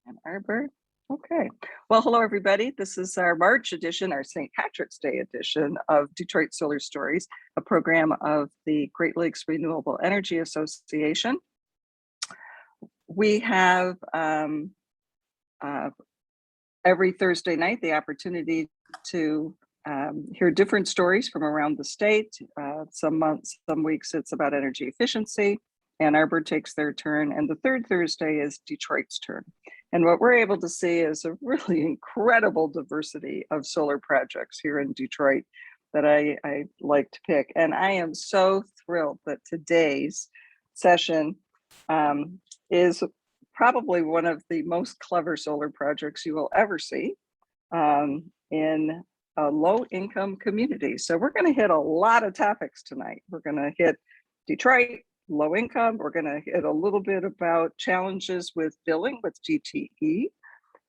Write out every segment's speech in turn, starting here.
Ann Arbor. Okay. Well, hello, everybody. This is our March edition, our St. Patrick's Day edition of Detroit Solar Stories, a program of the Great Lakes Renewable Energy Association. We have every Thursday night the opportunity to hear different stories from around the state. Some weeks it's about energy efficiency. Ann Arbor takes their turn, and the third Thursday is Detroit's turn. And what we're able to see is a really incredible diversity of solar projects here in Detroit that I like to pick. And I am so thrilled that today's session is probably one of the most clever solar projects you will ever see in a low-income community. So we're going to hit a lot of topics tonight. We're going to hit Detroit, low income. We're going to hit a little bit about challenges with billing with GTE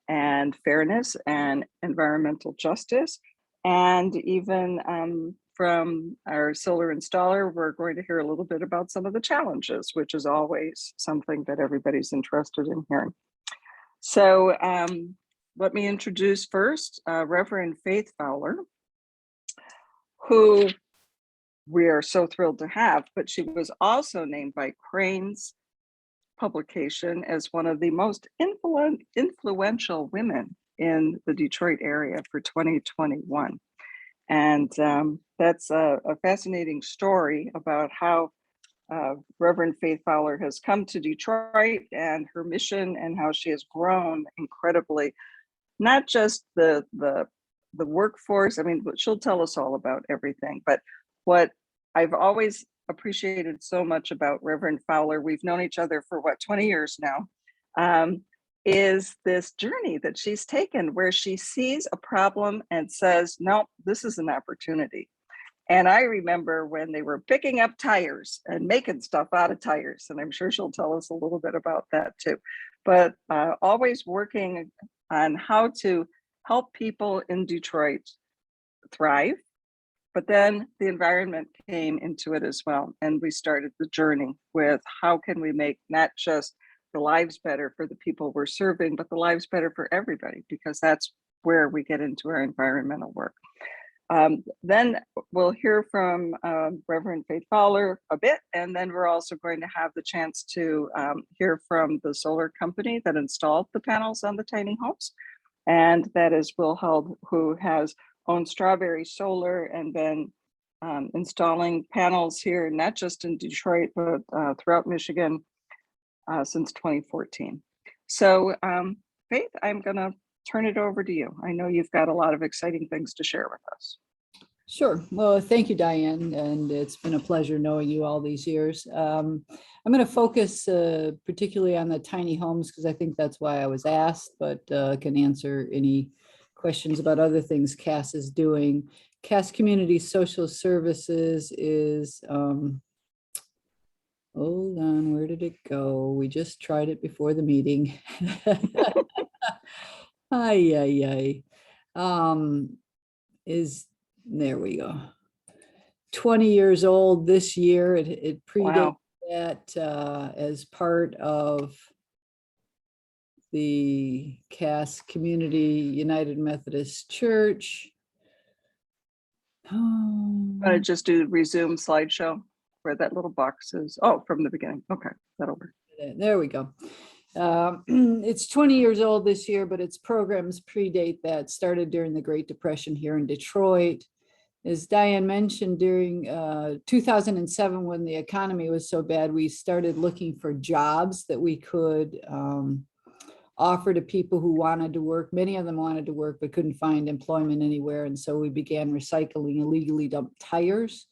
and fairness and environmental justice. And even from our solar installer, we're going to hear a little bit about some of the challenges, which is always something that everybody's interested in hearing. So let me introduce first Reverend Faith Fowler, who we are so thrilled to have, but she was also named by Crane's publication as one of the most influential women in the Detroit area for 2021. And that's a fascinating story about how Reverend Faith Fowler has come to Detroit and her mission and how she has grown incredibly, not just the workforce. I mean, she'll tell us all about everything, but what I've always appreciated so much about Reverend Fowler, we've known each other for 20 years now, is this journey that she's taken where she sees a problem and says, no, this is an opportunity. And I remember when they were picking up tires and making stuff out of tires, and I'm sure she'll tell us a little bit about that too, but always working on how to help people in Detroit thrive. But then the environment came into it as well. And we started the journey with how can we make not just the lives better for the people we're serving, but the lives better for everybody, because that's where we get into our environmental work. Then we'll hear from Reverend Faith Fowler a bit, and then we're also going to have the chance to hear from the solar company that installed the panels on the tiny homes. And that is Will Held, who has owned Strawberry Solar and been installing panels here, not just in Detroit, but throughout Michigan since 2014. So Faith, I'm going to turn it over to you. I know you've got a lot of exciting things to share with us. Sure. Well, thank you, Diane. And it's been a pleasure knowing you all these years. I'm going to focus particularly on the tiny homes because I think that's why I was asked, but can answer any questions about other things Cass is doing. Cass Community Social Services is, hold on, where did it go? We just tried it before the meeting. There we go. 20 years old this year. It predates that as part of the Cass Community United Methodist Church. I just do resume slideshow where that little box is. Oh, from the beginning. Okay, that'll work. There we go. It's 20 years old this year, but its programs predate that. Started during the Great Depression here in Detroit. As Diane mentioned, during 2007, when the economy was so bad, we started looking for jobs that we could offer to people who wanted to work. Many of them wanted to work, but couldn't find employment anywhere. And so we began recycling illegally dumped tires.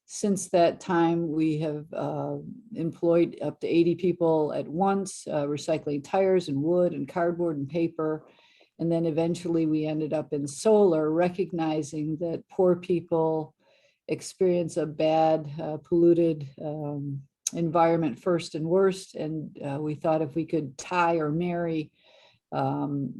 Since that time, we have employed up to 80 people at once, recycling tires and wood and cardboard and paper. And then eventually we ended up in solar, recognizing that poor people experience a bad, polluted environment first and worst. And we thought if we could tie or marry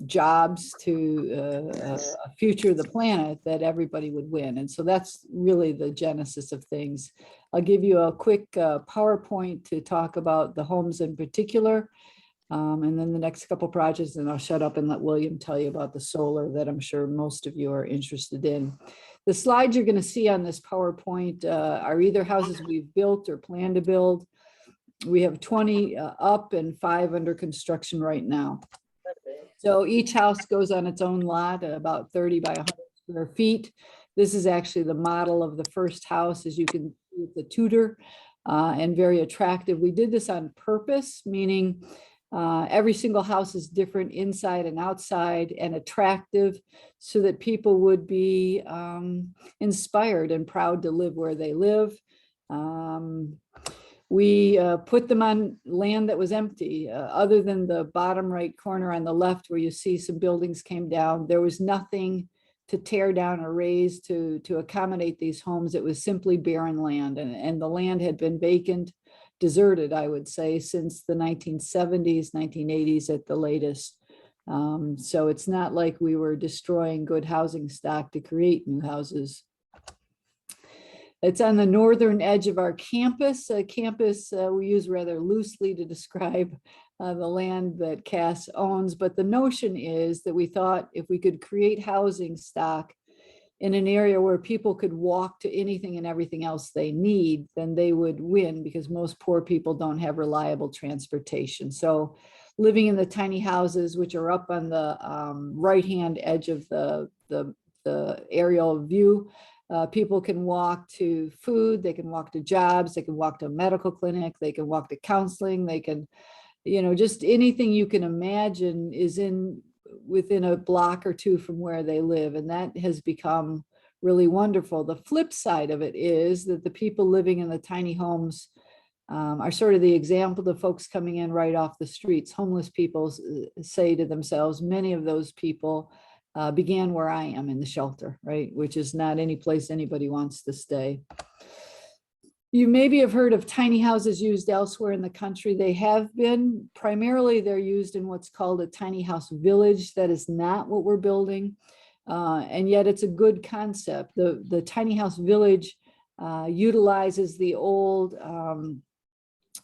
jobs to a future of the planet, that everybody would win. And so that's really the genesis of things. I'll give you a quick PowerPoint to talk about the homes in particular. And then the next couple projects, and I'll shut up and let William tell you about the solar that I'm sure most of you are interested in. The slides you're going to see on this PowerPoint are either houses we've built or plan to build. We have 20 up and 5 under construction right now. So each house goes on its own lot, about 30 by 100 square feet. This is actually the model of the first house. As you can see, it's a Tudor and very attractive. We did this on purpose, meaning every single house is different inside and outside and attractive so that people would be inspired and proud to live where they live. We put them on land that was empty. Other than the bottom right corner on the left where you see some buildings came down, there was nothing to tear down or raise to accommodate these homes. It was simply barren land, and the land had been vacant, deserted, I would say, since the 1970s, 1980s at the latest. So it's not like we were destroying good housing stock to create new houses. It's on the northern edge of our campus. Campus we use rather loosely to describe the land that Cass owns, but the notion is that we thought if we could create housing stock in an area where people could walk to anything and everything else they need, then they would win, because most poor people don't have reliable transportation. So living in the tiny houses, which are up on the right-hand edge of the aerial view, people can walk to food, they can walk to jobs, they can walk to a medical clinic, they can walk to counseling, they can, just anything you can imagine is within a block or two from where they live. And that has become really wonderful. The flip side of it is that the people living in the tiny homes are sort of the example of folks coming in right off the streets. Homeless people say to themselves, many of those people began where I am, in the shelter, right? Which is not any place anybody wants to stay. You maybe have heard of tiny houses used elsewhere in the country. They have been. Primarily, they're used in what's called a tiny house village. That is not what we're building. And yet it's a good concept. The tiny house village utilizes the old,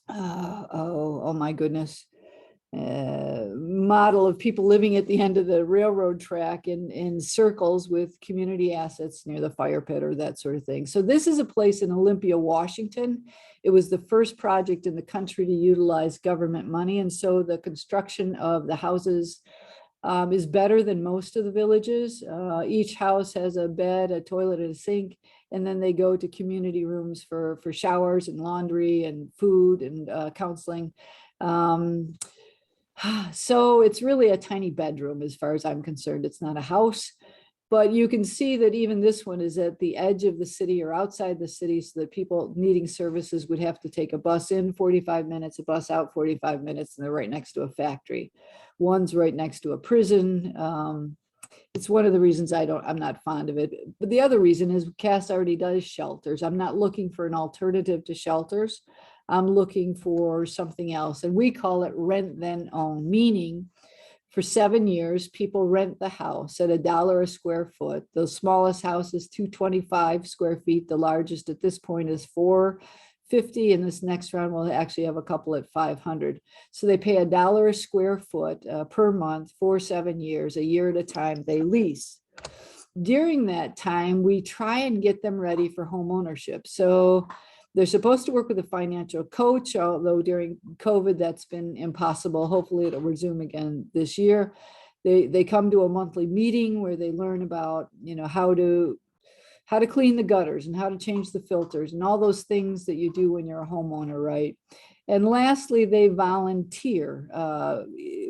oh my goodness, model of people living at the end of the railroad track in circles with community assets near the fire pit or that sort of thing. So this is a place in Olympia, Washington. It was the first project in the country to utilize government money. And so the construction of the houses is better than most of the villages. Each house has a bed, a toilet, and a sink, and then they go to community rooms for showers and laundry and food and counseling. So it's really a tiny bedroom as far as I'm concerned. It's not a house, but you can see that even this one is at the edge of the city or outside the city, so that people needing services would have to take a bus in 45 minutes, a bus out 45 minutes, and they're right next to a factory. One's right next to a prison. It's one of the reasons I'm not fond of it. But the other reason is Cass already does shelters. I'm not looking for an alternative to shelters. I'm looking for something else. And we call it rent then own, meaning for 7 years, people rent the house at $1 a square foot. The smallest house is 225 square feet. The largest at this point is 450. In this next round, we'll actually have a couple at 500. So they pay $1 a square foot per month for 7 years, a year at a time they lease. During that time, we try and get them ready for home ownership. So they're supposed to work with a financial coach, although during COVID, that's been impossible. Hopefully it'll resume again this year. They come to a monthly meeting where they learn about, how to clean the gutters and how to change the filters and all those things that you do when you're a homeowner, right? And lastly, they volunteer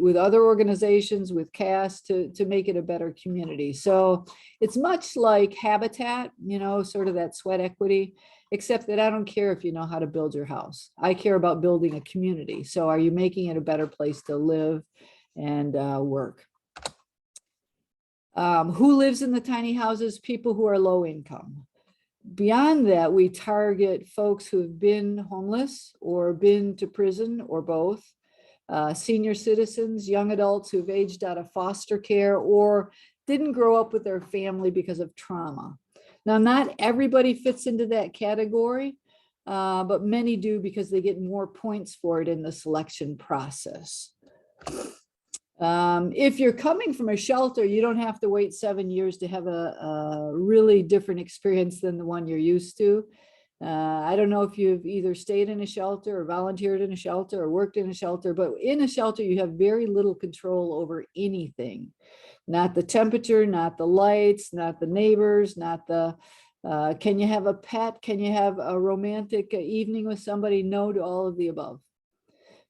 with other organizations, with Cass, to make it a better community. So it's much like Habitat, sort of that sweat equity, except that I don't care if you know how to build your house. I care about building a community. So are you making it a better place to live and work? Who lives in the tiny houses? People who are low income. Beyond that, we target folks who have been homeless or been to prison or both, senior citizens, young adults who've aged out of foster care or didn't grow up with their family because of trauma. Now, not everybody fits into that category, but many do because they get more points for it in the selection process. If you're coming from a shelter, you don't have to wait 7 years to have a really different experience than the one you're used to. I don't know if you've either stayed in a shelter or volunteered in a shelter or worked in a shelter, but in a shelter, you have very little control over anything. Not the temperature, not the lights, not the neighbors, not the, can you have a pet? Can you have a romantic evening with somebody? No to all of the above.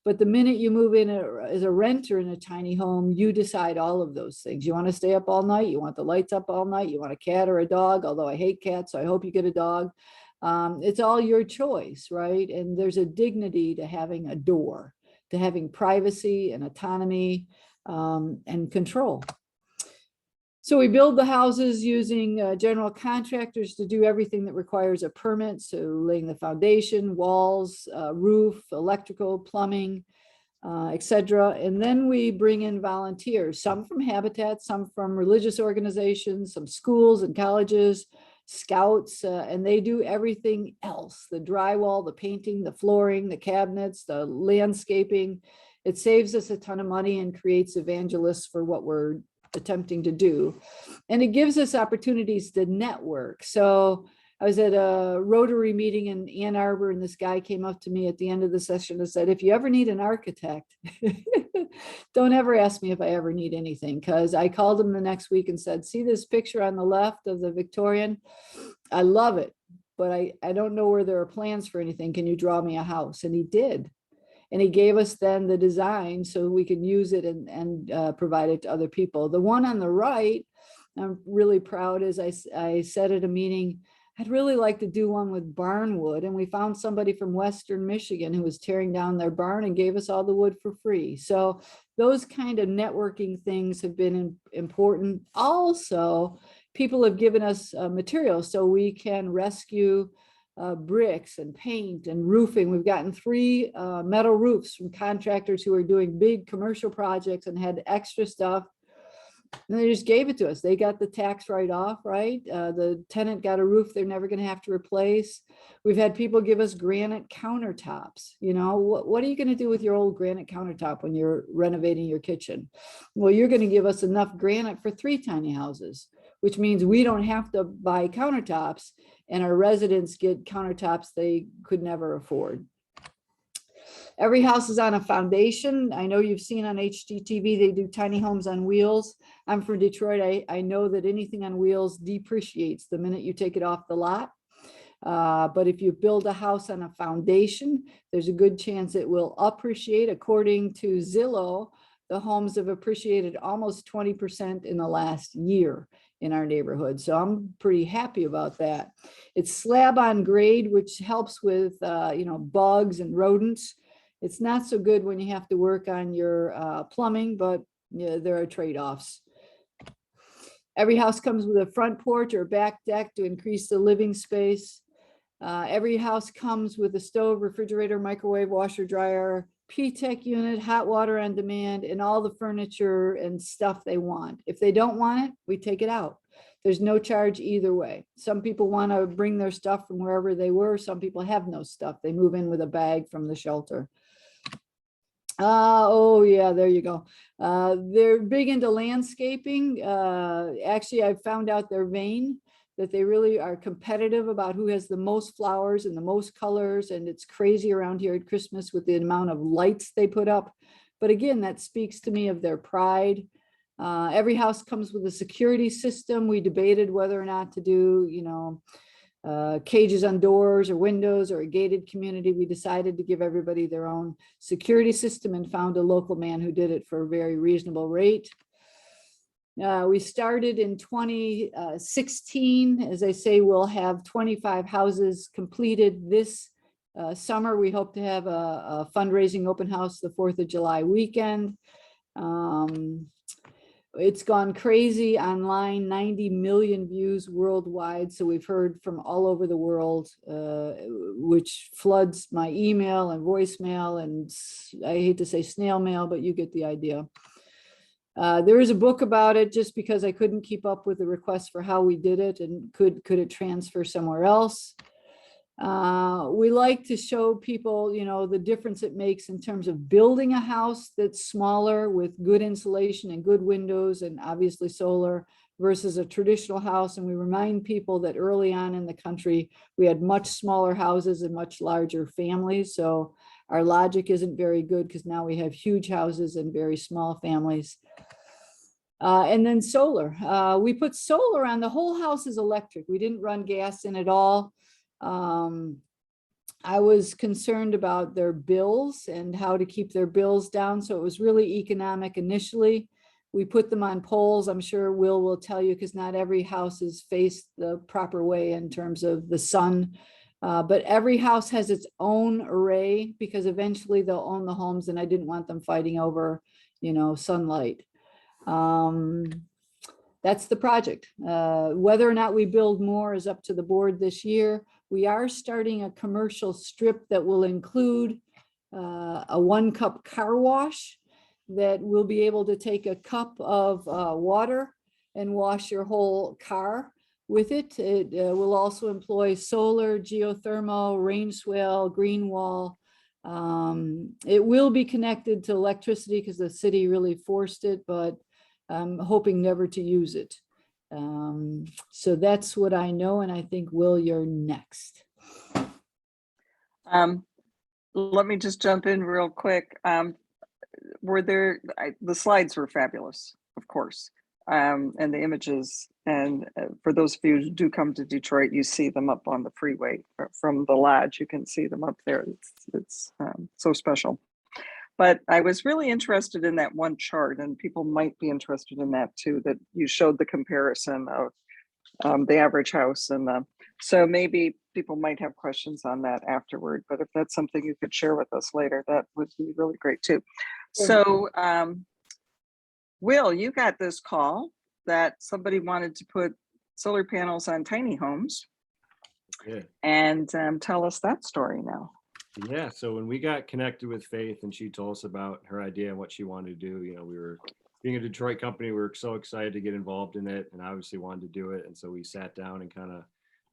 But the minute you move in as a renter in a tiny home, you decide all of those things. You want to stay up all night. You want the lights up all night. You want a cat or a dog, although I hate cats, so I hope you get a dog. It's all your choice, right? And there's a dignity to having a door, to having privacy and autonomy and control. So we build the houses using general contractors to do everything that requires a permit. So laying the foundation, walls, roof, electrical, plumbing, etc. And then we bring in volunteers, some from Habitat, some from religious organizations, some schools and colleges, scouts, and they do everything else: the drywall, the painting, the flooring, the cabinets, the landscaping. It saves us a ton of money and creates evangelists for what we're attempting to do. And it gives us opportunities to network. So I was at a Rotary meeting in Ann Arbor, and this guy came up to me at the end of the session and said, if you ever need an architect, don't ever ask me if I ever need anything, because I called him the next week and said, see this picture on the left of the Victorian? I love it, but I don't know where there are plans for anything. Can you draw me a house? And he did. And he gave us then the design so we could use it and provide it to other people. The one on the right, I'm really proud, as I said at a meeting, I'd really like to do one with barn wood. And we found somebody from Western Michigan who was tearing down their barn and gave us all the wood for free. So those kind of networking things have been important. Also, people have given us materials so we can rescue bricks and paint and roofing. We've gotten 3 metal roofs from contractors who are doing big commercial projects and had extra stuff. And they just gave it to us. They got the tax write-off, right? The tenant got a roof they're never going to have to replace. We've had people give us granite countertops. You know, what are you going to do with your old granite countertop when you're renovating your kitchen? Well, you're going to give us enough granite for 3 tiny houses, which means we don't have to buy countertops, and our residents get countertops they could never afford. Every house is on a foundation. I know you've seen on HGTV, they do tiny homes on wheels. I'm from Detroit. I know that anything on wheels depreciates the minute you take it off the lot. But if you build a house on a foundation, there's a good chance it will appreciate. According to Zillow, the homes have appreciated almost 20% in the last year in our neighborhood. So I'm pretty happy about that. It's slab on grade, which helps with bugs and rodents. It's not so good when you have to work on your plumbing, but there are trade-offs. Every house comes with a front porch or back deck to increase the living space. Every house comes with a stove, refrigerator, microwave, washer, dryer, P-Tech unit, hot water on demand, and all the furniture and stuff they want. If they don't want it, we take it out. There's no charge either way. Some people want to bring their stuff from wherever they were. Some people have no stuff. They move in with a bag from the shelter. Oh yeah, there you go. They're big into landscaping. Actually, I found out their vein, that they really are competitive about who has the most flowers and the most colors. And it's crazy around here at Christmas with the amount of lights they put up. But again, that speaks to me of their pride. Every house comes with a security system. We debated whether or not to do, cages on doors or windows or a gated community. We decided to give everybody their own security system and found a local man who did it for a very reasonable rate. We started in 2016. As I say, we'll have 25 houses completed this summer. We hope to have a fundraising open house the 4th of July weekend. It's gone crazy online, 90 million views worldwide. So we've heard from all over the world, which floods my email and voicemail, and I hate to say snail mail, but you get the idea. There is a book about it just because I couldn't keep up with the request for how we did it and could it transfer somewhere else. We like to show people, the difference it makes in terms of building a house that's smaller with good insulation and good windows and obviously solar versus a traditional house. And we remind people that early on in the country, we had much smaller houses and much larger families. So our logic isn't very good because now we have huge houses and very small families. And then solar. We put solar on, the whole house is electric. We didn't run gas in at all. I was concerned about their bills and how to keep their bills down. So it was really economic initially. We put them on poles. I'm sure Will will tell you, because not every house is faced the proper way in terms of the sun. But every house has its own array because eventually they'll own the homes, and I didn't want them fighting over, sunlight. That's the project. Whether or not we build more is up to the board this year. We are starting a commercial strip that will include a 1-cup car wash that will be able to take a cup of water and wash your whole car with it. It will also employ solar, geothermal, rain swale, green wall. It will be connected to electricity because the city really forced it, but I'm hoping never to use it. So that's what I know, and I think, Will, you're next. Let me just jump in real quick. The slides were fabulous, of course, and the images. And for those of you who do come to Detroit, you see them up on the freeway from the lodge. You can see them up there. It's so special. But I was really interested in that one chart, and people might be interested in that too, that you showed the comparison of the average house. And so maybe people might have questions on that afterward, but if that's something you could share with us later, that would be really great too. So Will, you got this call that somebody wanted to put solar panels on tiny homes. Yeah. And tell us that story now. Yeah, so when we got connected with Faith and she told us about her idea and what she wanted to do, we were being a Detroit company, we were so excited to get involved in it and obviously wanted to do it. And so we sat down and kind of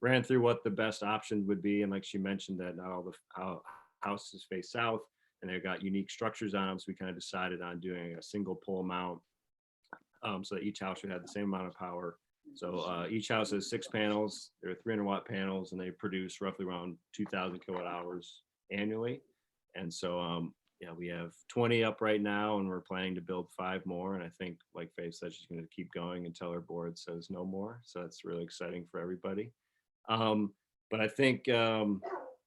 ran through what the best option would be. And like she mentioned, that not all the houses face south and they've got unique structures on them. So we kind of decided on doing a single pole mount so that each house would have the same amount of power. So each house has 6 panels. They're 300-watt panels, and they produce roughly around 2,000 kilowatt hours annually. And so we have 20 up right now, and we're planning to build 5 more. And I think, like Faith said, she's going to keep going until her board says no more. So that's really exciting for everybody. But I think,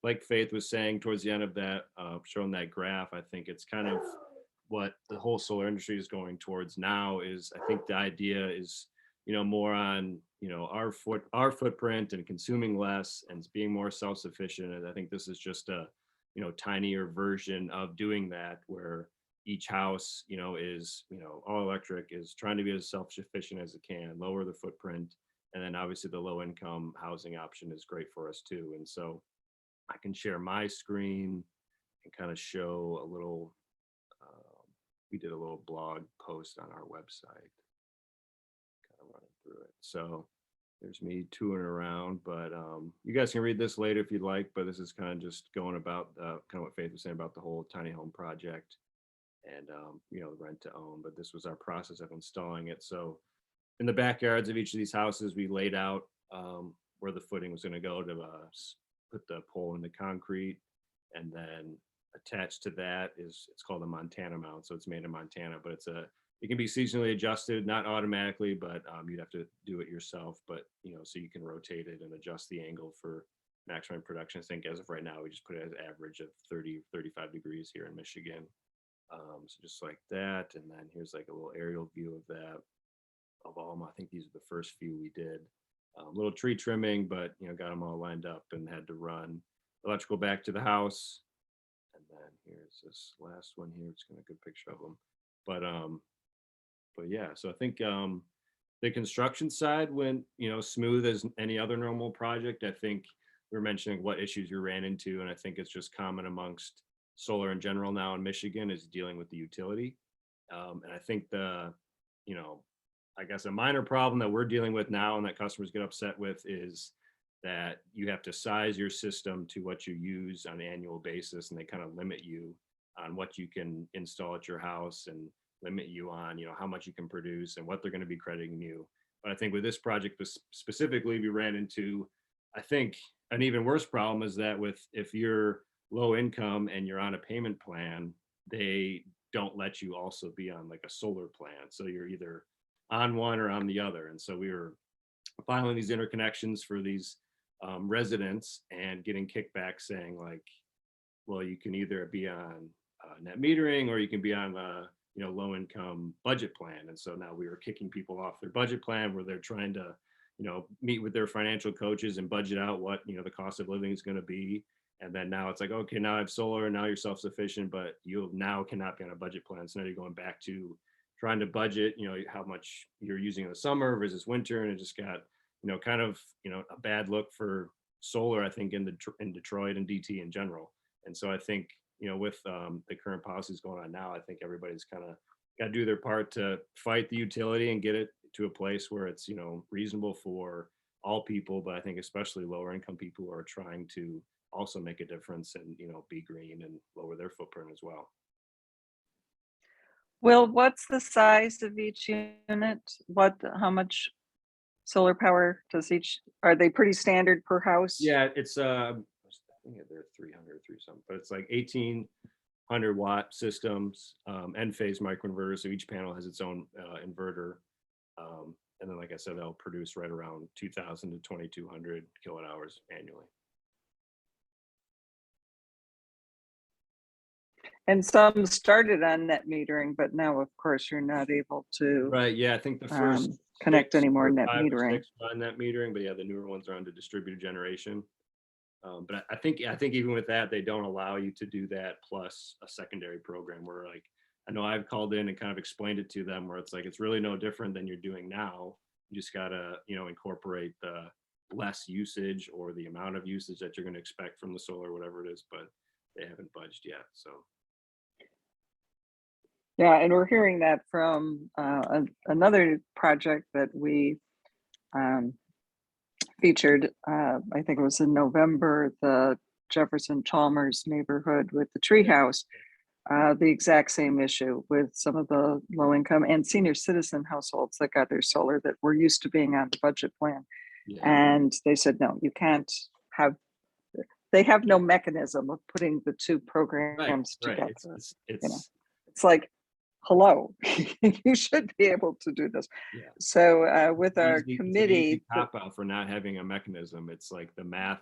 like Faith was saying towards the end of that, showing that graph, I think it's kind of what the whole solar industry is going towards now. Is I think the idea is more on our footprint and consuming less and being more self-sufficient. And I think this is just a tinier version of doing that, where each house is all electric, is trying to be as self-sufficient as it can, lower the footprint. And then obviously the low income housing option is great for us too. And so I can share my screen and kind of show a little, we did a little blog post on our website, kind of running through it. So there's me touring around, but you guys can read this later if you'd like, but this is kind of just going about kind of what Faith was saying about the whole tiny home project and, rent to own, but this was our process of installing it. So in the backyards of each of these houses, we laid out where the footing was going to go to put the pole in the concrete, and then attached to that it's called a Montana mount. So it's made in Montana, but it can be seasonally adjusted, not automatically, but you'd have to do it yourself. But so you can rotate it and adjust the angle for maximum production. I think as of right now, we just put it as average of 30-35 degrees here in Michigan. So just like that, and then here's like a little aerial view of that. Of all, I think these are the first few we did. Little tree trimming, but got them all lined up and had to run electrical back to the house. And then here's this last one here. It's got a good picture of them. But yeah, so I think the construction side went smooth as any other normal project. I think we were mentioning what issues you ran into, and I think it's just common amongst solar in general now in Michigan is dealing with the utility. And I think I guess a minor problem that we're dealing with now and that customers get upset with is that you have to size your system to what you use on an annual basis, and they kind of limit you on what you can install at your house and limit you on, how much you can produce and what they're going to be crediting you. But I think with this project specifically, we ran into, I think, an even worse problem is that if you're low income and you're on a payment plan, they don't let you also be on like a solar plan. So you're either on one or on the other. And so we were filing these interconnections for these residents and getting kickbacks saying like, well, you can either be on net metering or you can be on a low income budget plan. And so now we were kicking people off their budget plan where they're trying to meet with their financial coaches and budget out what the cost of living is going to be. And then now it's like, okay, now I have solar and now you're self-sufficient, but you now cannot be on a budget plan. So now you're going back to trying to budget, how much you're using in the summer versus winter. And it just got, kind of, a bad look for solar, I think, in Detroit and DT in general. And so I think, with the current policies going on now, I think everybody's kind of got to do their part to fight the utility and get it to a place where it's, reasonable for all people, but I think especially lower income people who are trying to also make a difference and, be green and lower their footprint as well. Will, what's the size of each unit? How much solar power does are they pretty standard per house? Yeah, it's I think they're 300 through something, but it's like 1,800-watt systems, N-phase microinverters. So each panel has its own inverter. And then, like I said, they'll produce right around 2,000 to 2,200 kilowatt hours annually. And some started on net metering, but now, of course, you're not able to Right. Yeah, I think the first connect any more net 5 or metering. 6 on net metering, but yeah, the newer ones are under distributed generation. But I think even with that, they don't allow you to do that plus a secondary program where, like, I know I've called in and kind of explained it to them where it's like, it's really no different than you're doing now. You just gotta, incorporate the less usage or the amount of usage that you're going to expect from the solar, whatever it is, but they haven't budged yet. So. Yeah, and we're hearing that from another project that we featured, I think it was in November, the Jefferson Chalmers neighborhood with the treehouse, the exact same issue with some of the low income and senior citizen households that got their solar that were used to being on the budget plan. Yeah. And they said, no, you can't they have no mechanism of putting the two programs together. It's like, hello, you should be able to do this. Yeah. So with our committee, cop out for not having a mechanism. It's like the math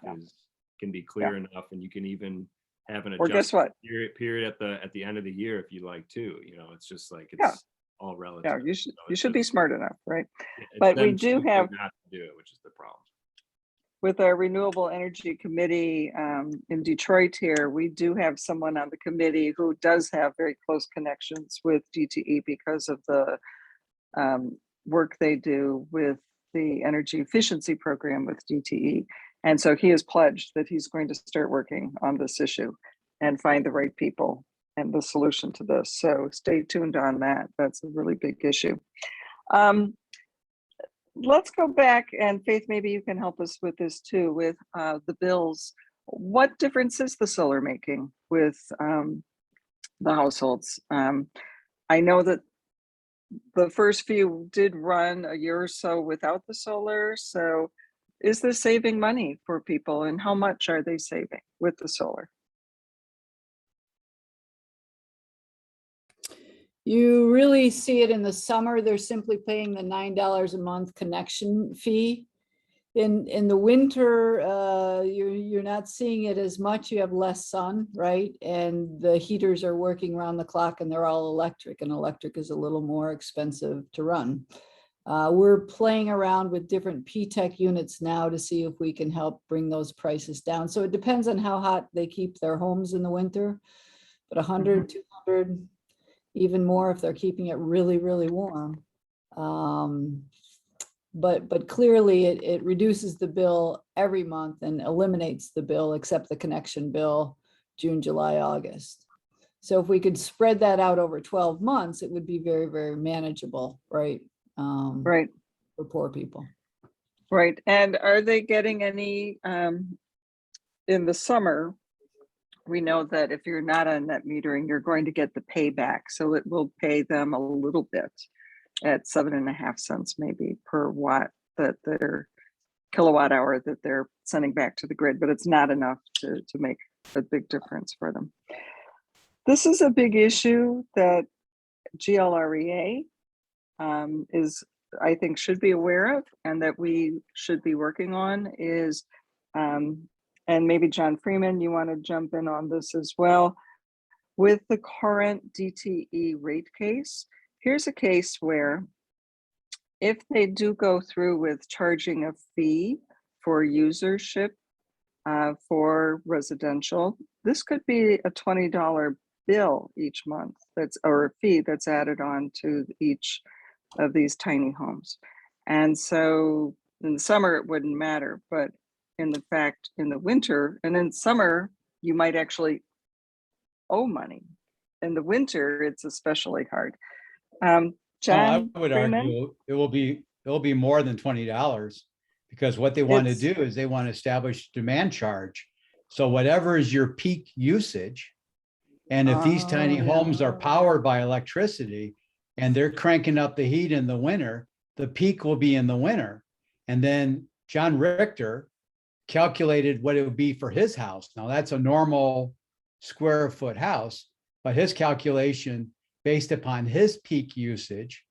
can be clear enough, and you can even have an adjustment period at the end of the year if you like to. It's just like it's all relative. Yeah, you should be smart enough, right? Yeah, but we do have not to do it, which is the problem. With our renewable energy committee in Detroit here, we do have someone on the committee who does have very close connections with DTE because of the work they do with the energy efficiency program with DTE. And so he has pledged that he's going to start working on this issue and find the right people and the solution to this. So stay tuned on that. That's a really big issue. Let's go back, and Faith, maybe you can help us with this too, with the bills. What difference is the solar making with the households? I know that the first few did run a year or so without the solar. So is this saving money for people, and how much are they saving with the solar? You really see it in the summer. They're simply paying the $9 a month connection fee. In the winter, you're not seeing it as much. You have less sun, right? And the heaters are working around the clock, and they're all electric, and electric is a little more expensive to run. We're playing around with different P-TEC units now to see if we can help bring those prices down. So it depends on how hot they keep their homes in the winter, but 100, 200, even more if they're keeping it really, really warm. But clearly it reduces the bill every month and eliminates the bill except the connection bill, June, July, August. So if we could spread that out over 12 months, it would be very, very manageable, right? Right. For poor people. Right. And are they getting any in the summer? We know that if you're not on net metering, you're going to get the payback. So it will pay them a little bit at 7.5 cents maybe per watt that their kilowatt hour that they're sending back to the grid, but it's not enough to make a big difference for them. This is a big issue that GLREA is, I think, should be aware of, and that we should be working on is, and maybe John Freeman, you want to jump in on this as well. With the current DTE rate case, here's a case where if they do go through with charging a fee for usership for residential, this could be a $20 bill each month or a fee that's added on to each of these tiny homes. And so in the summer it wouldn't matter, but in the winter and in summer you might actually owe money. In the winter it's especially hard. John I would Freeman? argue it will be more than $20, because what they want to do is they want to establish demand charge. So whatever is your peak usage, and if these tiny homes are powered by electricity and they're cranking up the heat in the winter, the peak will be in the winter. And then John Richter calculated what it would be for his house. Now that's a normal square foot house, but his calculation based upon his peak usage,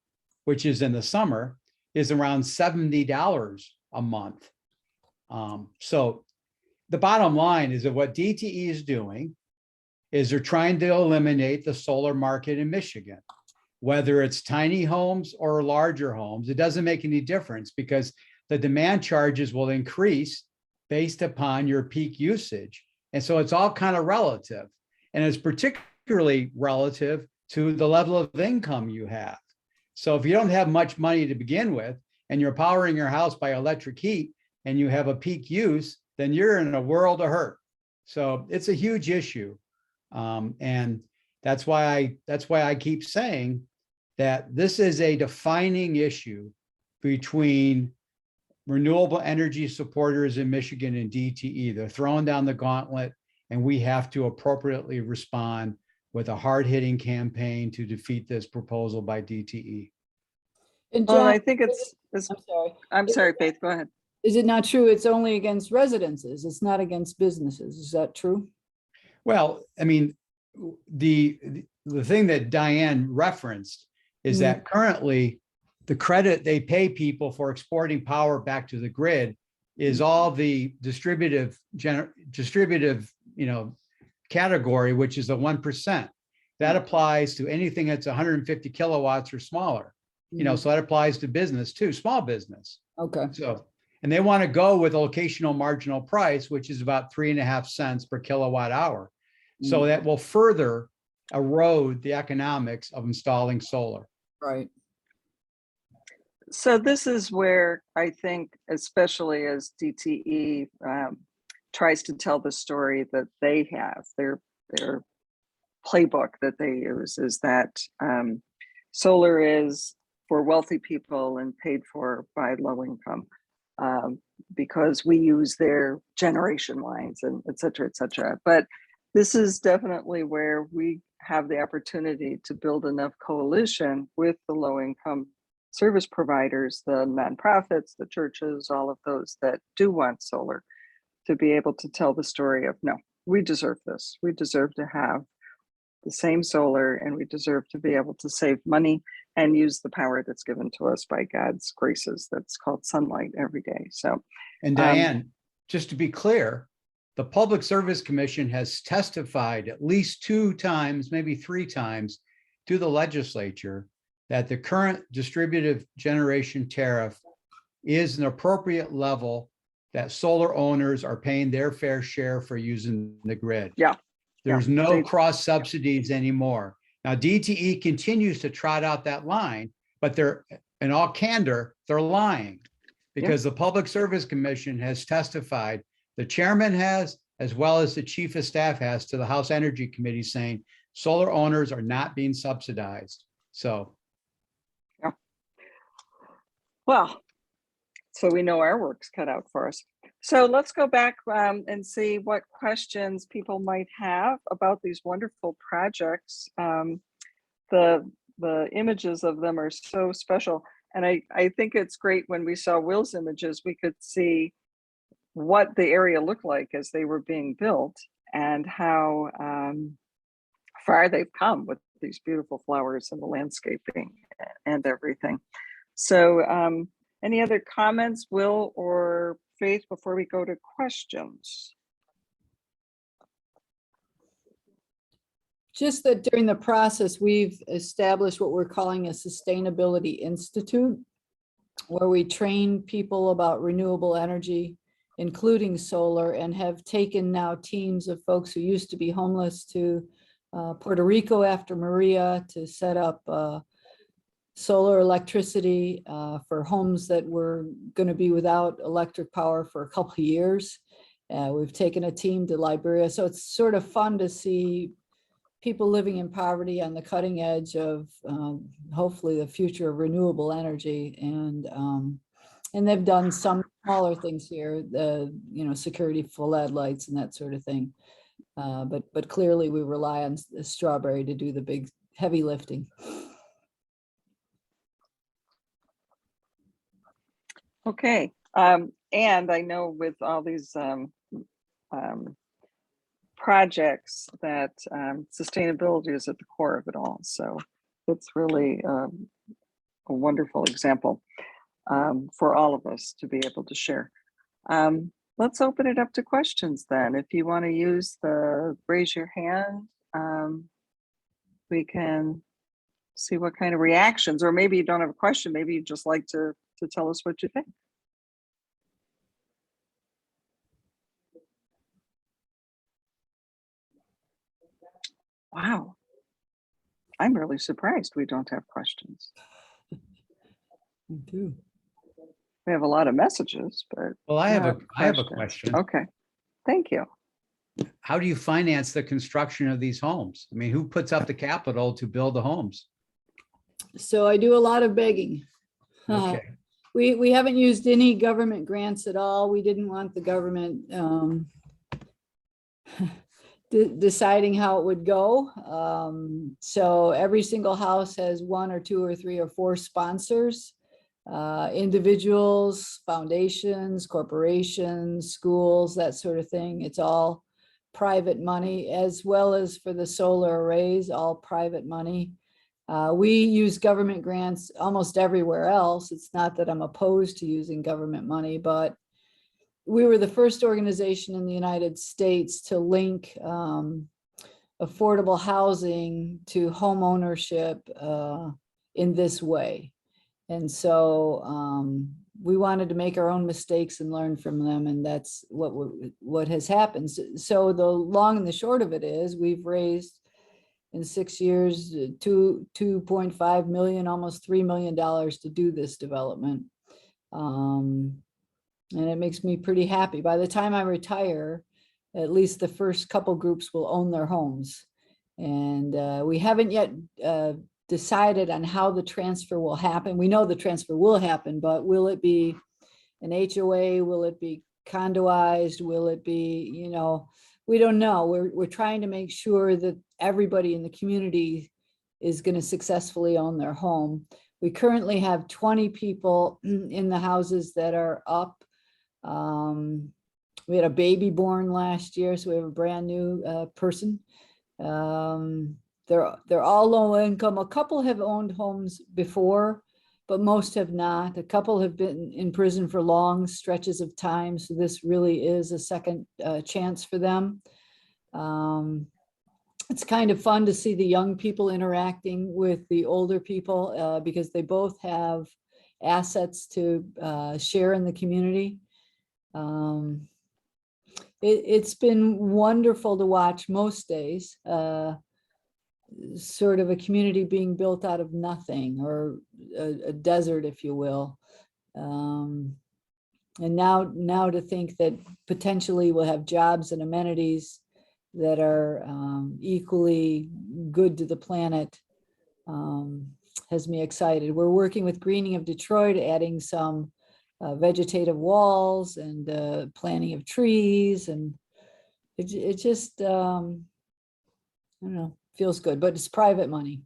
which is in the summer, is around $70 a month. So the bottom line is that what DTE is doing is they're trying to eliminate the solar market in Michigan. Whether it's tiny homes or larger homes, it doesn't make any difference, because the demand charges will increase based upon your peak usage. And so it's all kind of relative. And it's particularly relative to the level of income you have. So if you don't have much money to begin with, and you're powering your house by electric heat, and you have a peak use, then you're in a world of hurt. So it's a huge issue. And that's why I keep saying that this is a defining issue between renewable energy supporters in Michigan and DTE. They're throwing down the gauntlet, and we have to appropriately respond with a hard-hitting campaign to defeat this proposal by DTE. And Well, John, I think I'm Is sorry, it- Faith, go ahead. is it not true it's only against residences? It's not against businesses. Is that true? Well, I mean, the thing that Diane referenced is that currently the credit they pay people for exporting power back to the grid is all the distributive, category, which is a 1%. That applies to anything that's 150 kilowatts or smaller. So that applies to business too, small business. Okay. So, and they want to go with a locational marginal price, which is about 3.5 cents per kilowatt hour. So that will further erode the economics of installing solar. Right. So this is where I think, especially as DTE tries to tell the story that they have, their playbook that they use is that solar is for wealthy people and paid for by low income because we use their generation lines and et cetera, et cetera. But this is definitely where we have the opportunity to build enough coalition with the low income service providers, the nonprofits, the churches, all of those that do want solar, to be able to tell the story of, no, we deserve this. We deserve to have the same solar, and we deserve to be able to save money and use the power that's given to us by God's graces that's called sunlight every day. So, and Diane, just to be clear, the Public Service Commission has testified at least 2 times, maybe 3 times, to the legislature that the current distributive generation tariff is an appropriate level that solar owners are paying their fair share for using the grid. Yeah. There's no cross subsidies anymore. Now, DTE continues to trot out that line, but they're, in all candor, they're lying, because the Public Service Commission has testified, the chairman has, as well as the chief of staff has, to the House Energy Committee, saying solar owners are not being subsidized. So. Well, So we know our work's cut out for us. So let's go back and see what questions people might have about these wonderful projects. The images of them are so special. And I think it's great when we saw Will's images, we could see what the area looked like as they were being built and how far they've come with these beautiful flowers and the landscaping and everything. So any other comments, Will or Faith, before we go to questions? Just that during the process, we've established what we're calling a Sustainability Institute, where we train people about renewable energy, including solar, and have taken now teams of folks who used to be homeless to Puerto Rico after Maria to set up solar electricity for homes that were going to be without electric power for a couple of years. We've taken a team to Liberia. So it's sort of fun to see people living in poverty on the cutting edge of hopefully the future of renewable energy. And they've done some smaller things here, the security full-LED lights and that sort of thing. But clearly we rely on Strawberry to do the big heavy lifting. Okay, and I know with all these projects that sustainability is at the core of it all. So it's really a wonderful example for all of us to be able to share. Let's open it up to questions then. If you want to use the raise your hand, we can see what kind of reactions, or maybe you don't have a question, maybe you'd just like to tell us what you think. Wow, I'm really surprised we don't have questions. Me too. We have a lot of messages, but Well, I have a questions. question. Okay, thank you. How do you finance the construction of these homes? I mean, who puts up the capital to build the homes? So I do a lot of begging. Okay. We haven't used any government grants at all. We didn't want the government deciding how it would go. So every single house has 1 or 2 or 3 or 4 sponsors, individuals, foundations, corporations, schools, that sort of thing. It's all private money, as well as for the solar arrays, all private money. We use government grants almost everywhere else. It's not that I'm opposed to using government money, but we were the first organization in the United States to link affordable housing to home ownership in this way. And so we wanted to make our own mistakes and learn from them. And that's what has happened. So the long and the short of it is we've raised in 6 years, 2.5 million, almost $3 million to do this development. And it makes me pretty happy. By the time I retire, at least the first couple groups will own their homes. And we haven't yet decided on how the transfer will happen. We know the transfer will happen, but will it be an HOA? Will it be condoized? Will it be, we don't know. We're trying to make sure that everybody in the community is going to successfully own their home. We currently have 20 people in the houses that are up. We had a baby born last year, so we have a brand new person. They're all low income. A couple have owned homes before, but most have not. A couple have been in prison for long stretches of time, so this really is a second chance for them. It's kind of fun to see the young people interacting with the older people because they both have assets to share in the community. It's been wonderful to watch most days, sort of a community being built out of nothing, or a desert, if you will. And now to think that potentially we'll have jobs and amenities that are equally good to the planet has me excited. We're working with Greening of Detroit, adding some vegetative walls and planting of trees, and it just, I don't know, feels good, but it's private money.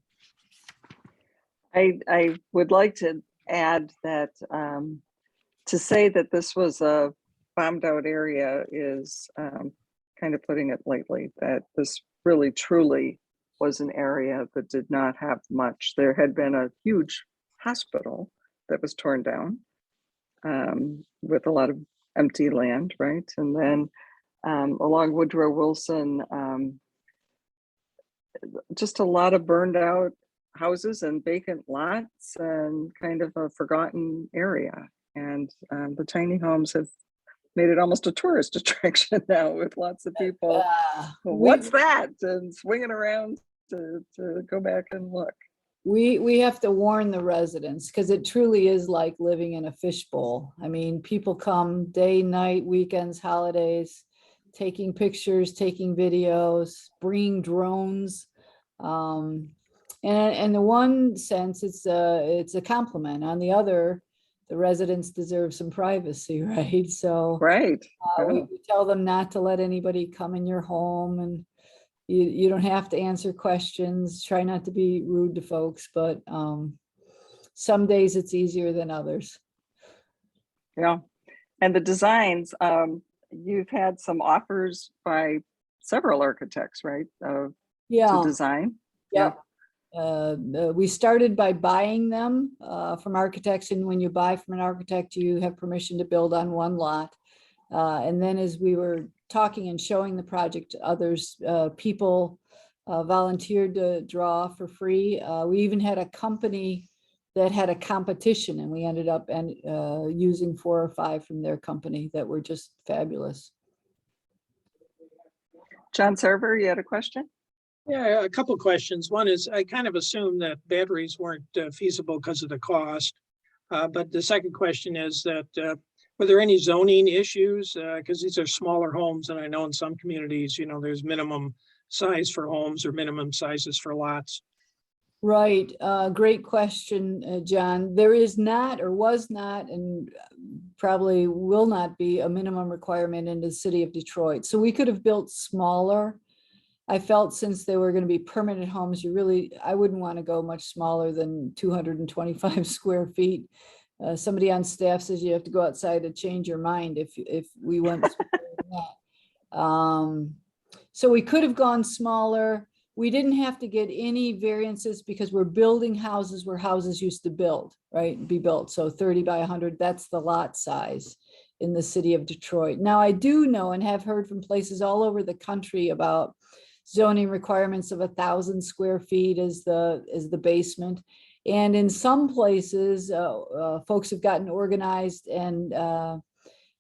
I would like to add that to say that this was a bombed out area is kind of putting it lightly, that this really truly was an area that did not have much. There had been a huge hospital that was torn down with a lot of empty land, right? And then along Woodrow Wilson, just a lot of burned out houses and vacant lots and kind of a forgotten area. And the tiny homes have made it almost a tourist attraction now, with lots of people. What's that? And swinging around to go back and look. We have to warn the residents, because it truly is like living in a fishbowl. I mean, people come day, night, weekends, holidays, taking pictures, taking videos, bringing drones. And in the one sense, it's a compliment. On the other, the residents deserve some privacy, right? So Right. we tell them not to let anybody come in your home, and you don't have to answer questions. Try not to be rude to folks, but some days it's easier than others. Yeah. And the designs, you've had some offers by several architects, right? To design. Yeah. We started by buying them from architects, and when you buy from an architect, you have permission to build on one lot. And then as we were talking and showing the project to others, people volunteered to draw for free. We even had a company that had a competition, and we ended up using 4 or 5 from their company that were just fabulous. John Server, you had a question? Yeah, a couple of questions. One is, I kind of assumed that batteries weren't feasible because of the cost. But the second question is that, were there any zoning issues? Because these are smaller homes, and I know in some communities, there's minimum size for homes or minimum sizes for lots. Right. Great question, John. There is not, or was not, and probably will not be, a minimum requirement in the city of Detroit. So we could have built smaller. I felt since they were going to be permanent homes, I wouldn't want to go much smaller than 225 square feet. Somebody on staff says you have to go outside to change your mind if we went smaller than that. So we could have gone smaller. We didn't have to get any variances because we're building houses where houses used to be built. So 30 by 100, that's the lot size in the city of Detroit. Now, I do know and have heard from places all over the country about zoning requirements of 1,000 square feet as the basement. And in some places, folks have gotten organized and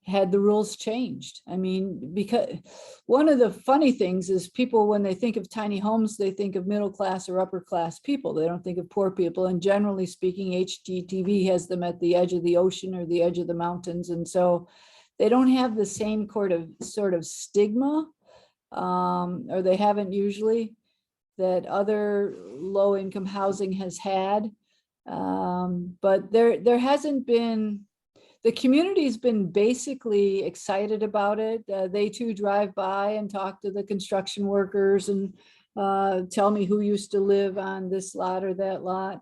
had the rules changed. I mean, because one of the funny things is people, when they think of tiny homes, they think of middle class or upper class people. They don't think of poor people. And generally speaking, HGTV has them at the edge of the ocean or the edge of the mountains. And so they don't have the same sort of stigma, or they haven't usually, that other low income housing has had. But there hasn't been. The community's been basically excited about it. They too drive by and talk to the construction workers and tell me who used to live on this lot or that lot.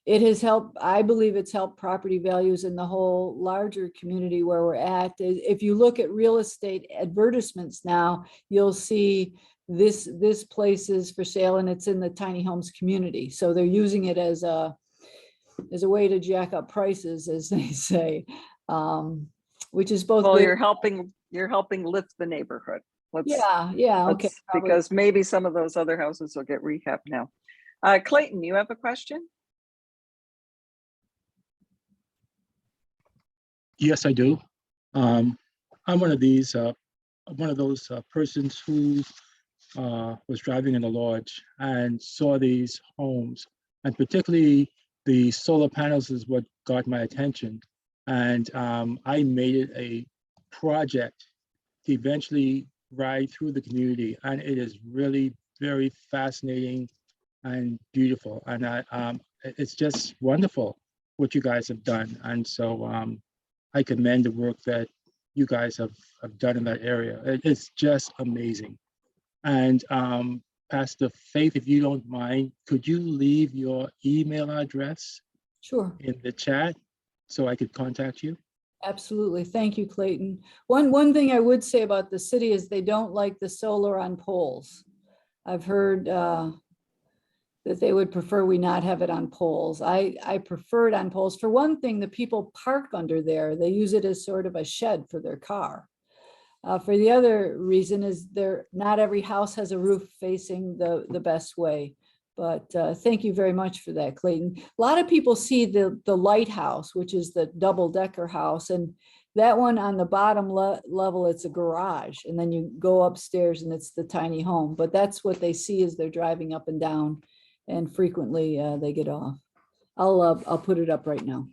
It has helped, I believe it's helped property values in the whole larger community where we're at. If you look at real estate advertisements now, you'll see this place is for sale and it's in the tiny homes community. So they're using it as a way to jack up prices, as they say, which is both. Well, you're helping lift the neighborhood. Okay. Because maybe some of those other houses will get rehabbed now. Clayton, you have a question? Yes, I do. I'm one of those persons who was driving in the lodge and saw these homes, and particularly the solar panels is what got my attention. And I made it a project to eventually ride through the community, and it is really very fascinating and beautiful. And it's just wonderful what you guys have done. And so I commend the work that you guys have done in that area. It's just amazing. And Pastor Faith, if you don't mind, could you leave your email address Sure. in the chat so I could contact you? Absolutely. Thank you, Clayton. One thing I would say about the city is they don't like the solar on poles. I've heard that they would prefer we not have it on poles. I prefer it on poles. For one thing, the people park under there. They use it as sort of a shed for their car. For the other reason is not every house has a roof facing the best way. But thank you very much for that, Clayton. A lot of people see the lighthouse, which is the double-decker house, and that one on the bottom level, it's a garage, and then you go upstairs and it's the tiny home. But that's what they see as they're driving up and down, and frequently they get off. I'll put it up right now.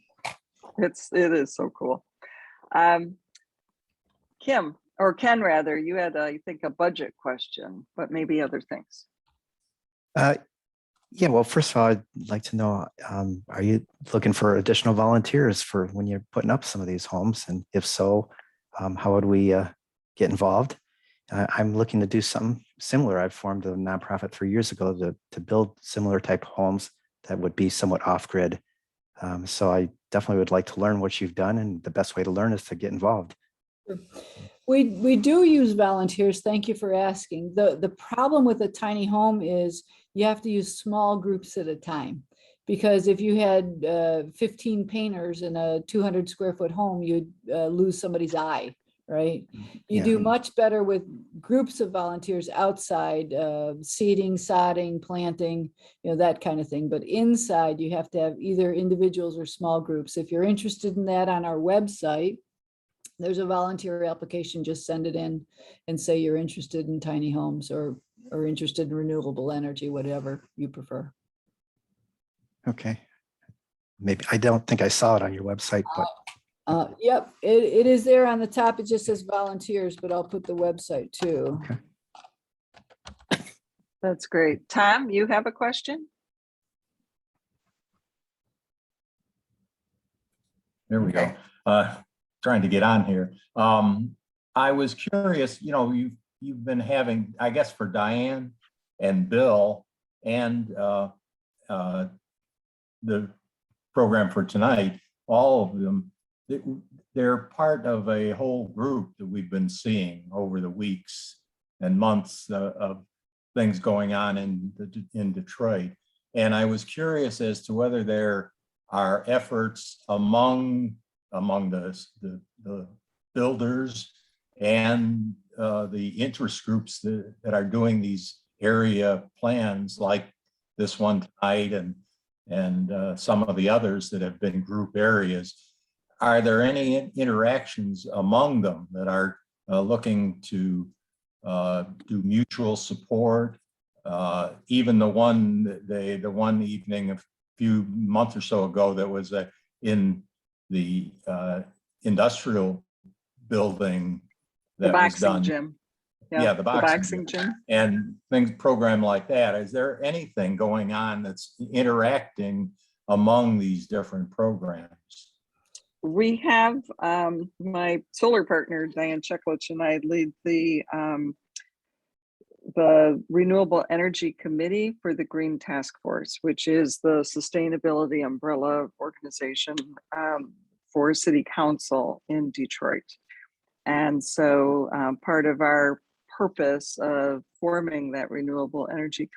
It is so cool. Kim, or Ken rather, you had, I think, a budget question, but maybe other things. Yeah, well, first of all, I'd like to know, are you looking for additional volunteers for when you're putting up some of these homes? And if so, how would we get involved? I'm looking to do something similar. I formed a nonprofit 3 years ago to build similar type of homes that would be somewhat off-grid. So I definitely would like to learn what you've done, and the best way to learn is to get involved. We do use volunteers. Thank you for asking. The problem with a tiny home is you have to use small groups at a time, because if you had 15 painters in a 200 square foot home, you'd lose somebody's eye, right? You Yeah. do much better with groups of volunteers outside, seeding, sodding, planting, that kind of thing. But inside, you have to have either individuals or small groups. If you're interested in that, on our website, there's a volunteer application. Just send it in and say you're interested in tiny homes or interested in renewable energy, whatever you prefer. Okay. Maybe, I don't think I saw it on your website, but Yep, it is there on the top. It just says volunteers, but I'll put the website too. okay. That's great. Tom, you have a question? There we go. Trying to get on here. I was curious, you've been having, I guess, for Diane and Bill and the program for tonight, all of them, they're part of a whole group that we've been seeing over the weeks and months of things going on in Detroit. And I was curious as to whether there are efforts among the builders and the interest groups that are doing these area plans, like this one tonight and some of the others that have been group areas. Are there any interactions among them that are looking to do mutual support? Even the one evening a few months or so ago that was in the industrial building The that was boxing done. gym. Yeah, the boxing gym. And things program like that. Is there anything going on that's interacting among these different programs? We have my solar partner, Diane Cheklich, and I lead the Renewable Energy Committee for the Green Task Force, which is the sustainability umbrella organization for City Council in Detroit. And so part of our purpose of forming that Renewable Energy